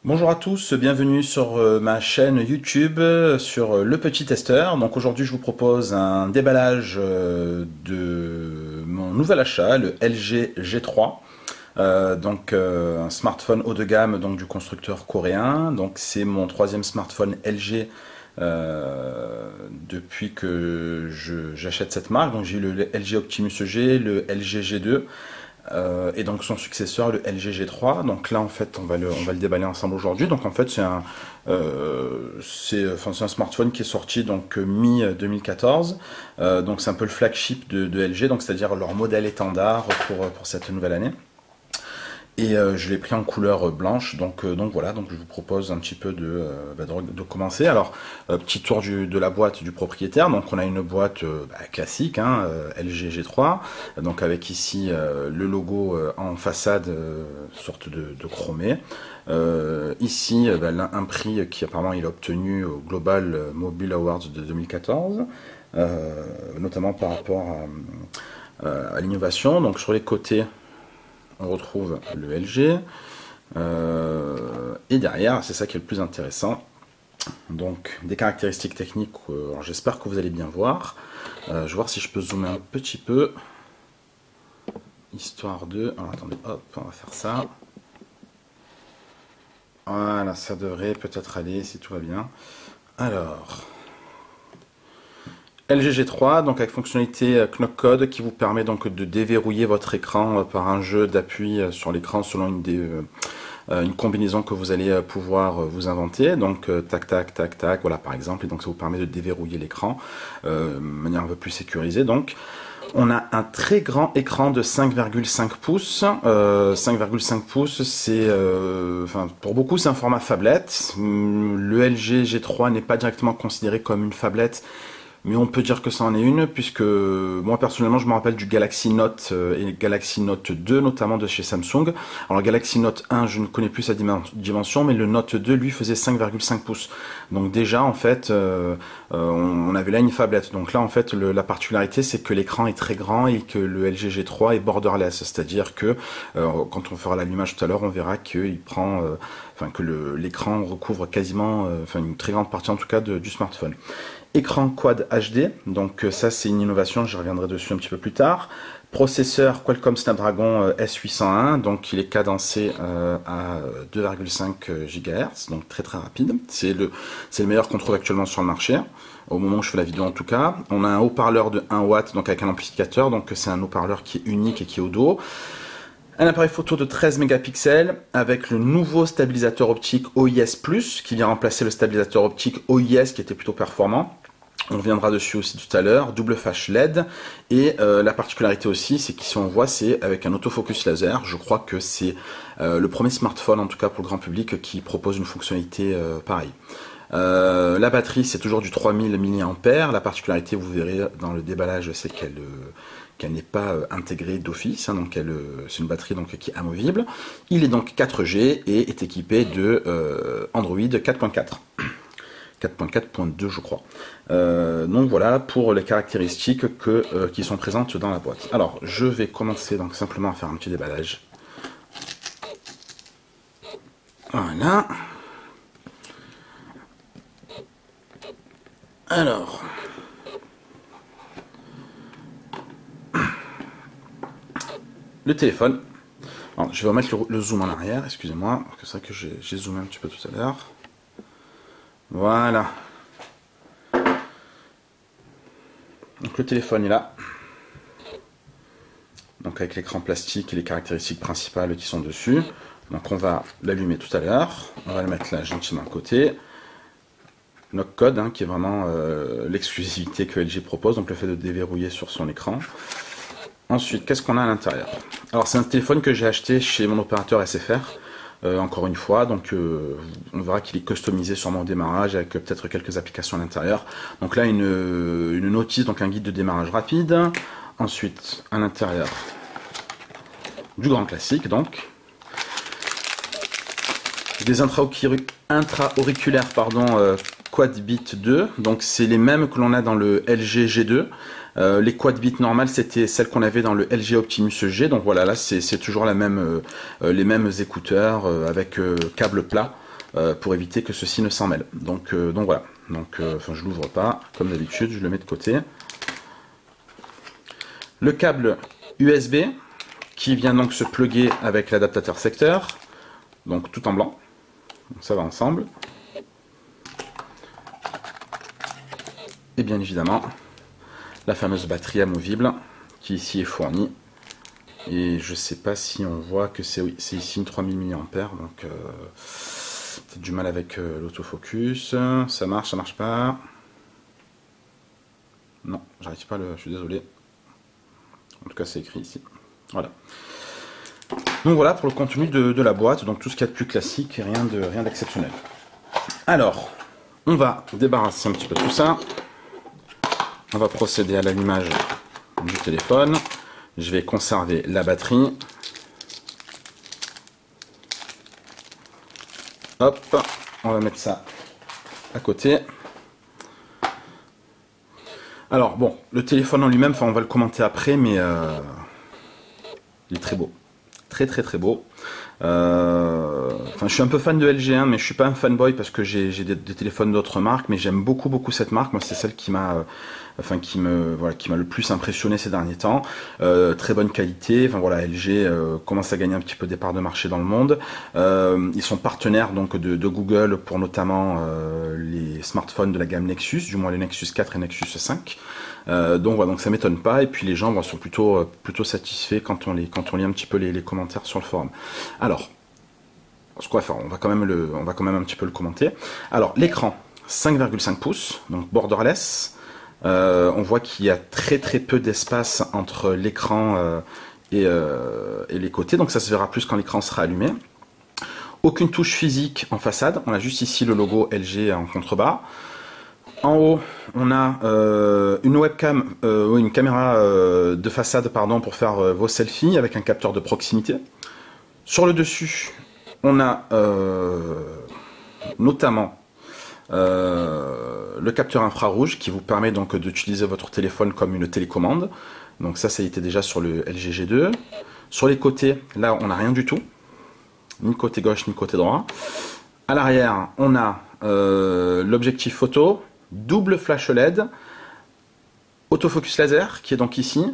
Bonjour à tous, bienvenue sur ma chaîne YouTube sur Le Petit Testeur. Donc aujourd'hui je vous propose un déballage de mon nouvel achat, le LG G3. Un smartphone haut de gamme donc, du constructeur coréen. Donc c'est mon troisième smartphone LG depuis que j'achète cette marque. Donc j'ai eu le LG Optimus G, le LG G2. Et donc son successeur, le LG G3. Donc là, en fait, on va le déballer ensemble aujourd'hui. Donc en fait, c'est un smartphone qui est sorti donc mi-2014. Donc c'est un peu le flagship de LG, donc c'est-à-dire leur modèle étendard pour cette nouvelle année. Et je l'ai pris en couleur blanche, donc voilà, donc je vous propose un petit peu de commencer. Alors, petit tour de la boîte du propriétaire. Donc on a une boîte classique, LG G3, donc avec ici le logo en façade, sorte de chromé. Ici, un prix qui apparemment il a obtenu au Global Mobile Awards de 2014, notamment par rapport à l'innovation. Donc sur les côtés, on retrouve le LG, et derrière, c'est ça qui est le plus intéressant. Donc, des caractéristiques techniques, j'espère que vous allez bien voir. Je vais voir si je peux zoomer un petit peu, histoire de... Alors, attendez, hop, on va faire ça. Voilà, ça devrait peut-être aller si tout va bien. Alors... LG G3, donc avec fonctionnalité Knock Code qui vous permet donc de déverrouiller votre écran par un jeu d'appui sur l'écran selon une combinaison que vous allez pouvoir vous inventer. Donc tac tac tac tac, voilà par exemple, et donc ça vous permet de déverrouiller l'écran de manière un peu plus sécurisée. Donc on a un très grand écran de 5,5 pouces. 5,5 pouces, c'est, pour beaucoup, c'est un format phablette. Le LG G3 n'est pas directement considéré comme une phablette, mais on peut dire que ça en est une, puisque moi personnellement je me rappelle du Galaxy Note et Galaxy Note 2 notamment de chez Samsung. Alors Galaxy Note 1 je ne connais plus sa dimension, mais le Note 2 lui faisait 5,5 pouces. Donc déjà en fait on avait là une phablette. Donc là en fait la particularité c'est que l'écran est très grand et que le LG G3 est borderless, c'est-à-dire que quand on fera l'allumage tout à l'heure on verra qu'il prend, que l'écran recouvre quasiment, une très grande partie en tout cas du smartphone. Écran Quad HD, donc ça c'est une innovation, je reviendrai dessus un petit peu plus tard. Processeur Qualcomm Snapdragon S801, donc il est cadencé à 2,5 GHz, donc très très rapide. C'est le meilleur qu'on trouve actuellement sur le marché, au moment où je fais la vidéo en tout cas. On a un haut-parleur de 1 watt, donc avec un amplificateur, donc c'est un haut-parleur qui est unique et qui est au dos. Un appareil photo de 13 mégapixels avec le nouveau stabilisateur optique OIS+, qui vient remplacer le stabilisateur optique OIS qui était plutôt performant. On reviendra dessus aussi tout à l'heure. Double flash LED. Et la particularité aussi, c'est qu'ici on voit, c'est avec un autofocus laser. Je crois que c'est le premier smartphone, en tout cas pour le grand public, qui propose une fonctionnalité pareille. La batterie, c'est toujours du 3000 mAh. La particularité, vous verrez dans le déballage, c'est qu'elle n'est pas intégrée d'office, donc c'est une batterie donc, qui est amovible. Il est donc 4G et est équipé de Android 4.4. 4.4.2 je crois. Donc voilà pour les caractéristiques qui sont présentes dans la boîte. Alors je vais commencer donc simplement à faire un petit déballage. Voilà. Alors... le téléphone. Alors, je vais remettre le zoom en arrière, excusez-moi, c'est ça que j'ai zoomé un petit peu tout à l'heure. Voilà. Donc le téléphone est là. Donc avec l'écran plastique et les caractéristiques principales qui sont dessus. Donc on va l'allumer tout à l'heure. On va le mettre là gentiment à côté. Knock Code, qui est vraiment l'exclusivité que LG propose, donc le fait de déverrouiller sur son écran. Ensuite, qu'est-ce qu'on a à l'intérieur? Alors c'est un téléphone que j'ai acheté chez mon opérateur SFR, encore une fois, donc on verra qu'il est customisé sûrement au démarrage avec peut-être quelques applications à l'intérieur. Donc là une notice, donc un guide de démarrage rapide. Ensuite à l'intérieur du grand classique, donc des intra-auriculaires QuadBit 2, donc c'est les mêmes que l'on a dans le LG G2. Les QuadBit normales, c'était celles qu'on avait dans le LG Optimus G. Donc voilà, là c'est toujours les mêmes écouteurs avec câble plat. pour éviter que ceci ne s'en mêle. Donc voilà. Donc, enfin, je l'ouvre pas, comme d'habitude, je le mets de côté. Le câble USB qui vient donc se plugger avec l'adaptateur secteur, donc tout en blanc. Donc ça va ensemble. Et bien évidemment, la fameuse batterie amovible qui ici est fournie. Et je sais pas si on voit que c'est ici une 3000 mAh, donc c'est du mal avec l'autofocus. Ça marche pas. Non, j'arrive pas je suis désolé. En tout cas, c'est écrit ici. Voilà. Donc voilà pour le contenu de la boîte, donc tout ce qu'il y a de plus classique et rien d'exceptionnel. Alors, on va débarrasser un petit peu tout ça. On va procéder à l'allumage du téléphone. Je vais conserver la batterie. Hop, on va mettre ça à côté. Alors bon, le téléphone en lui-même, on va le commenter après, mais il est très beau. Très beau. Je suis un peu fan de LG, mais je suis pas un fanboy parce que j'ai des téléphones d'autres marques, mais j'aime beaucoup cette marque. Moi, c'est celle qui m'a le plus impressionné ces derniers temps. Très bonne qualité. Enfin voilà, LG commence à gagner un petit peu des parts de marché dans le monde. Ils sont partenaires donc de Google pour notamment les smartphones de la gamme Nexus, du moins les Nexus 4 et Nexus 5. Donc voilà, donc ça m'étonne pas, et puis les gens sont plutôt satisfaits quand on lit un petit peu les commentaires sur le forum. Alors, ce qu'on va faire, on va quand même un petit peu le commenter. Alors, l'écran 5,5 pouces, donc borderless. On voit qu'il y a très peu d'espace entre l'écran et les côtés, donc ça se verra plus quand l'écran sera allumé. Aucune touche physique en façade, on a juste ici le logo LG en contrebas. En haut, on a une webcam, une caméra de façade pour faire vos selfies avec un capteur de proximité. Sur le dessus, on a notamment le capteur infrarouge qui vous permet donc d'utiliser votre téléphone comme une télécommande. Donc ça était déjà sur le LG G2. Sur les côtés, là, on n'a rien du tout, ni côté gauche ni côté droit. À l'arrière, on a l'objectif photo, double flash LED, autofocus laser qui est donc ici,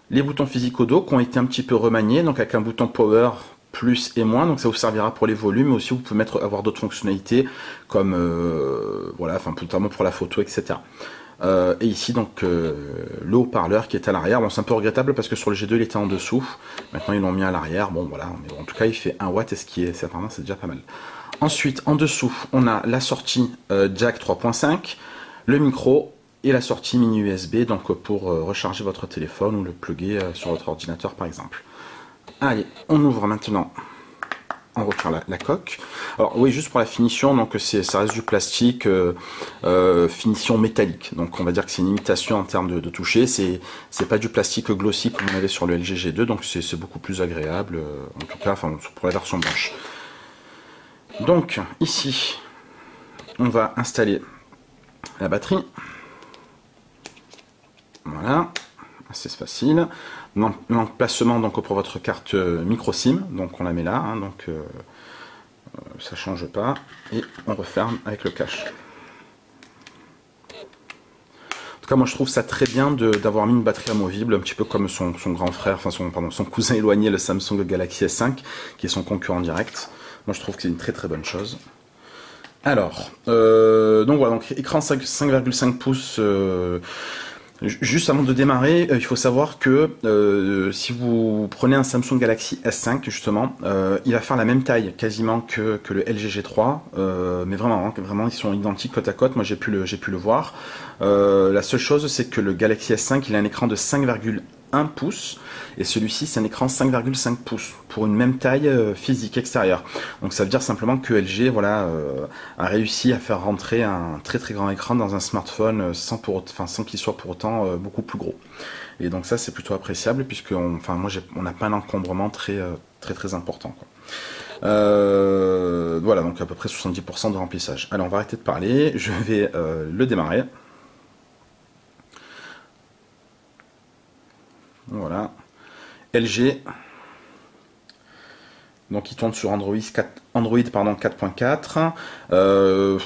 les boutons physiques au dos qui ont été un petit peu remaniés, donc avec un bouton power plus et moins, donc ça vous servira pour les volumes, mais aussi vous pouvez avoir d'autres fonctionnalités comme notamment pour la photo, etc. Et ici donc le haut-parleur qui est à l'arrière. Bon, c'est un peu regrettable parce que sur le G2 il était en dessous, maintenant ils l'ont mis à l'arrière. Bon voilà, mais en tout cas il fait 1 watt, et apparemment c'est déjà pas mal. Ensuite, en dessous, on a la sortie jack 3.5, le micro et la sortie mini USB, donc pour recharger votre téléphone ou le plugger sur votre ordinateur par exemple. Allez, on ouvre maintenant, on retire la coque. Alors oui, juste pour la finition, donc ça reste du plastique, finition métallique. Donc on va dire que c'est une imitation en termes de toucher. C'est pas du plastique glossy comme on avait sur le LG G2, donc c'est beaucoup plus agréable, en tout cas pour la version blanche. Donc ici, on va installer la batterie. Voilà, assez facile. L'emplacement donc pour votre carte micro SIM, donc on la met là, donc ça change pas, et on referme avec le cache. En tout cas, moi je trouve ça très bien d'avoir mis une batterie amovible, un petit peu comme son grand frère, son cousin éloigné, le Samsung Galaxy S5, qui est son concurrent direct. Moi je trouve que c'est une très bonne chose. Alors, donc voilà, donc écran 5,5 pouces. Juste avant de démarrer, il faut savoir que si vous prenez un Samsung Galaxy S5 justement, il va faire la même taille quasiment que le LG G3, mais vraiment ils sont identiques côte à côte. Moi j'ai pu le voir. La seule chose, c'est que le Galaxy S5 il a un écran de 5,1 pouces et celui-ci c'est un écran 5,5 pouces pour une même taille physique extérieure. Donc ça veut dire simplement que LG a réussi à faire rentrer un très grand écran dans un smartphone sans qu'il soit pour autant beaucoup plus gros. Et donc ça c'est plutôt appréciable puisque on n'a pas un encombrement très important, quoi. Voilà, donc à peu près 70% de remplissage. Allez, on va arrêter de parler, je vais le démarrer. Voilà. LG, Donc il tourne sur Android 4.4.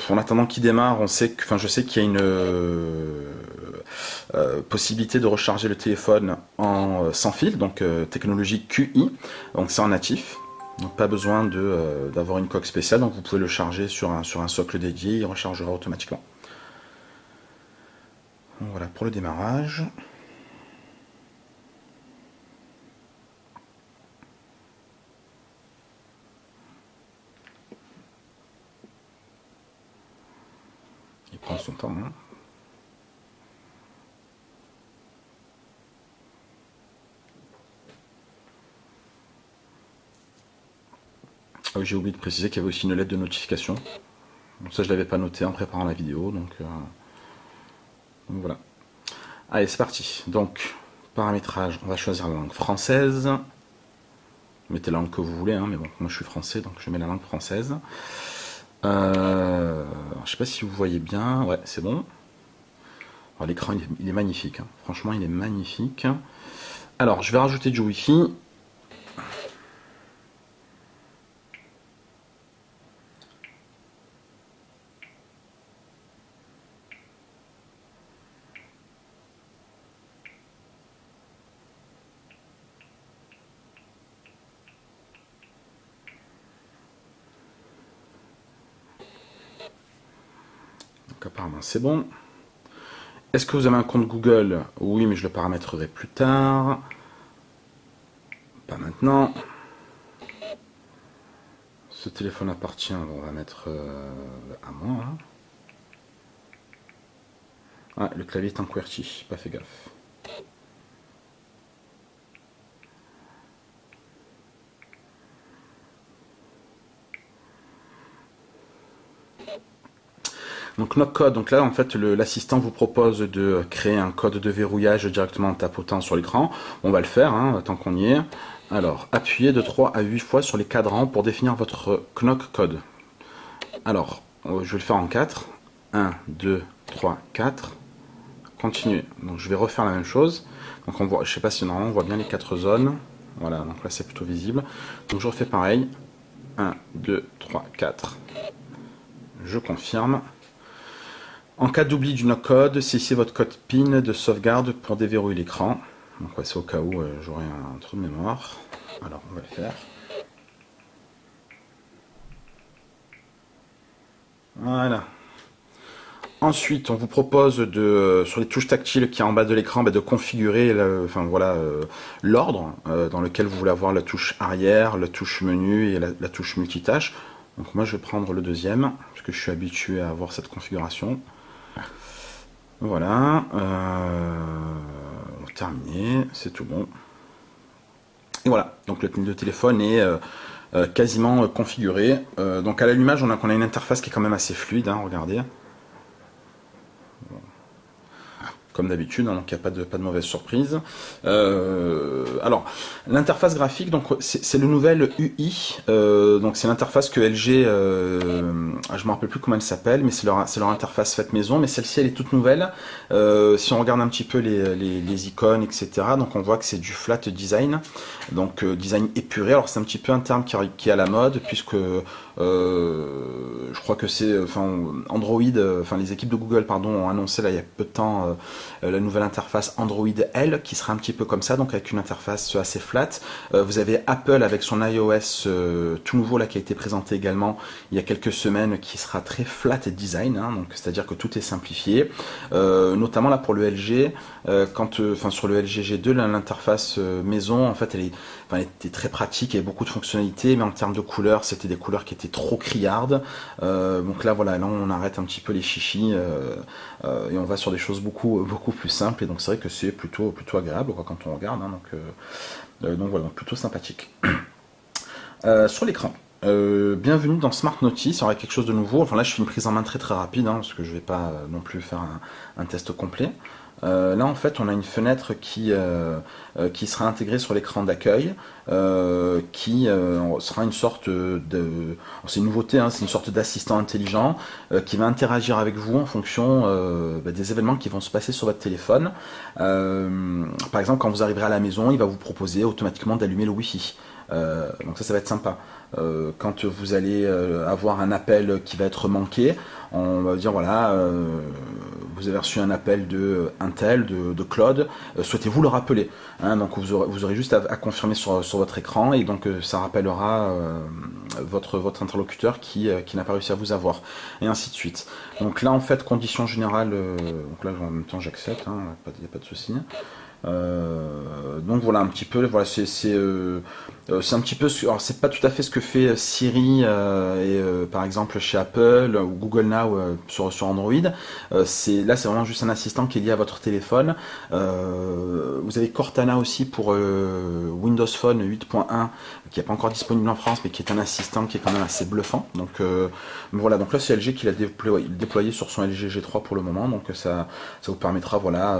En attendant qu'il démarre, je sais qu'il y a une possibilité de recharger le téléphone sans fil, donc technologie QI, donc c'est en natif. Donc pas besoin d'avoir une coque spéciale, donc vous pouvez le charger sur un socle dédié, il rechargera automatiquement. Donc voilà pour le démarrage. Il prend son temps. Hein. Ah oui, j'ai oublié de préciser qu'il y avait aussi une lettre de notification. Donc ça, je ne l'avais pas noté en préparant la vidéo. Donc voilà. Allez, c'est parti. Donc, paramétrage, on va choisir la langue française. Mettez la langue que vous voulez, hein, mais bon, moi je suis français, donc je mets la langue française. Je sais pas si vous voyez bien. Ouais, c'est bon. L'écran, il est magnifique. Hein. Franchement, il est magnifique. Alors, je vais rajouter du Wi-Fi. Donc, apparemment, c'est bon. Est-ce que vous avez un compte Google? Oui, mais je le paramétrerai plus tard. Pas maintenant. Ce téléphone appartient, on va mettre à moi. Hein. Ah, le clavier est en QWERTY, pas fait gaffe. Donc notre code, donc là en fait l'assistant vous propose de créer un code de verrouillage directement en tapotant sur l'écran. On va le faire hein, tant qu'on y est. Alors appuyez de 3 à 8 fois sur les cadrans pour définir votre knock code. Alors je vais le faire en 4. 1, 2, 3, 4. Continuez. Donc je vais refaire la même chose. Donc on voit, je sais pas si normalement on voit bien les 4 zones. Voilà, donc là c'est plutôt visible. Donc je refais pareil. 1, 2, 3, 4. Je confirme. En cas d'oubli du no-code, saisissez votre code PIN de sauvegarde pour déverrouiller l'écran. Donc ouais, c'est au cas où j'aurai un trou de mémoire. Alors on va le faire. Voilà. Ensuite, on vous propose sur les touches tactiles qui est en bas de l'écran, de configurer l'ordre dans lequel vous voulez avoir la touche arrière, la touche menu et la touche multitâche. Donc moi je vais prendre le deuxième, parce que je suis habitué à avoir cette configuration. Voilà, terminé, c'est tout bon. Et voilà, donc le téléphone est quasiment configuré. Donc à l'allumage, on a une interface qui est quand même assez fluide, hein, regardez. Comme d'habitude, hein, donc il n'y a pas de mauvaise surprise. Alors, l'interface graphique, donc c'est le nouvel UI. Donc c'est l'interface que LG, je me rappelle plus comment elle s'appelle, mais c'est leur interface faite maison. Mais celle-ci, elle est toute nouvelle. Si on regarde un petit peu les icônes, etc., donc on voit que c'est du flat design, donc design épuré. Alors c'est un petit peu un terme qui est à la mode, puisque je crois que c'est, Android, les équipes de Google, pardon, ont annoncé là il y a peu de temps la nouvelle interface Android L qui sera un petit peu comme ça, donc avec une interface assez flat. Vous avez Apple avec son iOS tout nouveau là qui a été présenté également il y a quelques semaines, qui sera très flat design, hein, donc c'est-à-dire que tout est simplifié, notamment là pour le LG, sur le LG G2, l'interface maison, en fait elle était très pratique, il y avait beaucoup de fonctionnalités, mais en termes de couleurs, c'était des couleurs qui étaient trop criardes. Donc là, voilà, là on arrête un petit peu les chichis et on va sur des choses beaucoup plus simples. Et donc c'est vrai que c'est plutôt agréable quoi, quand on regarde. Hein, donc voilà, donc plutôt sympathique. Sur l'écran. Bienvenue dans Smart Notice, il y aura quelque chose de nouveau. Enfin là je fais une prise en main très rapide, hein, parce que je vais pas non plus faire un test complet. Là en fait on a une fenêtre qui sera intégrée sur l'écran d'accueil, qui sera une sorte c'est une nouveauté, hein, c'est une sorte d'assistant intelligent qui va interagir avec vous en fonction des événements qui vont se passer sur votre téléphone. Par exemple, quand vous arriverez à la maison, il va vous proposer automatiquement d'allumer le Wi-Fi. Donc ça va être sympa. Quand vous allez avoir un appel qui va être manqué, on va dire voilà, vous avez reçu un appel de Intel, de Claude, souhaitez-vous le rappeler, hein, donc vous aurez juste à confirmer sur votre écran et donc ça rappellera votre interlocuteur qui n'a pas réussi à vous avoir, et ainsi de suite. Donc là en fait, condition générale, donc là en même temps j'accepte, hein, il n'y a pas de souci. Donc voilà un petit peu, voilà, c'est un petit peu, alors c'est pas tout à fait ce que fait Siri par exemple chez Apple ou Google Now sur Android. Là c'est vraiment juste un assistant qui est lié à votre téléphone. Vous avez Cortana aussi pour Windows Phone 8.1 qui n'est pas encore disponible en France, mais qui est un assistant qui est quand même assez bluffant. Donc voilà, donc là c'est LG qui l'a déployé sur son LG G3 pour le moment, donc ça vous permettra voilà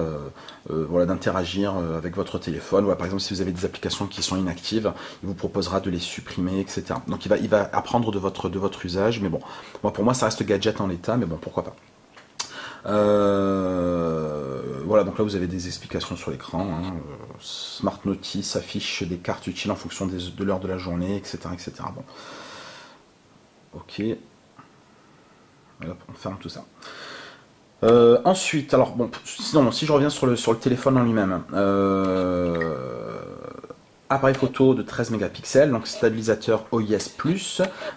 d'interagir avec votre téléphone. Voilà, par exemple, si vous avez des applications qui sont inactives, il vous proposera de les supprimer, etc. Donc il va apprendre de votre usage, mais bon, moi, pour moi ça reste gadget en l'état, mais bon, pourquoi pas. Voilà, donc là vous avez des explications sur l'écran, hein. Smart Notice affiche des cartes utiles en fonction de l'heure de la journée, etc., etc. Bon, ok, voilà, on ferme tout ça. Ensuite, alors bon, sinon, si je reviens sur le téléphone en lui-même, appareil photo de 13 mégapixels, donc stabilisateur OIS+.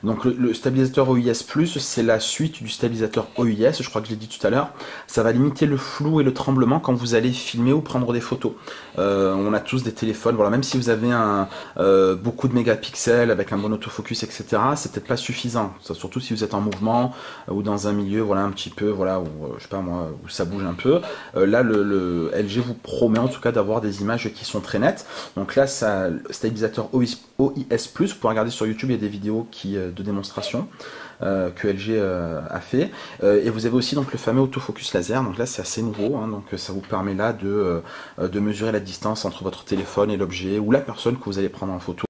Donc le stabilisateur OIS+, c'est la suite du stabilisateur OIS, je crois que je l'ai dit tout à l'heure. Ça va limiter le flou et le tremblement quand vous allez filmer ou prendre des photos. On a tous des téléphones, voilà, même si vous avez beaucoup de mégapixels avec un bon autofocus, etc., c'est peut-être pas suffisant. Surtout si vous êtes en mouvement ou dans un milieu, voilà, un petit peu, voilà, où je sais pas moi, où ça bouge un peu. Là, le LG vous promet en tout cas d'avoir des images qui sont très nettes. Donc là, stabilisateur OIS+, vous pouvez regarder sur YouTube, il y a des vidéos de démonstration que LG a fait, et vous avez aussi donc le fameux autofocus laser. Donc là c'est assez nouveau, hein, donc ça vous permet là de mesurer la distance entre votre téléphone et l'objet ou la personne que vous allez prendre en photo.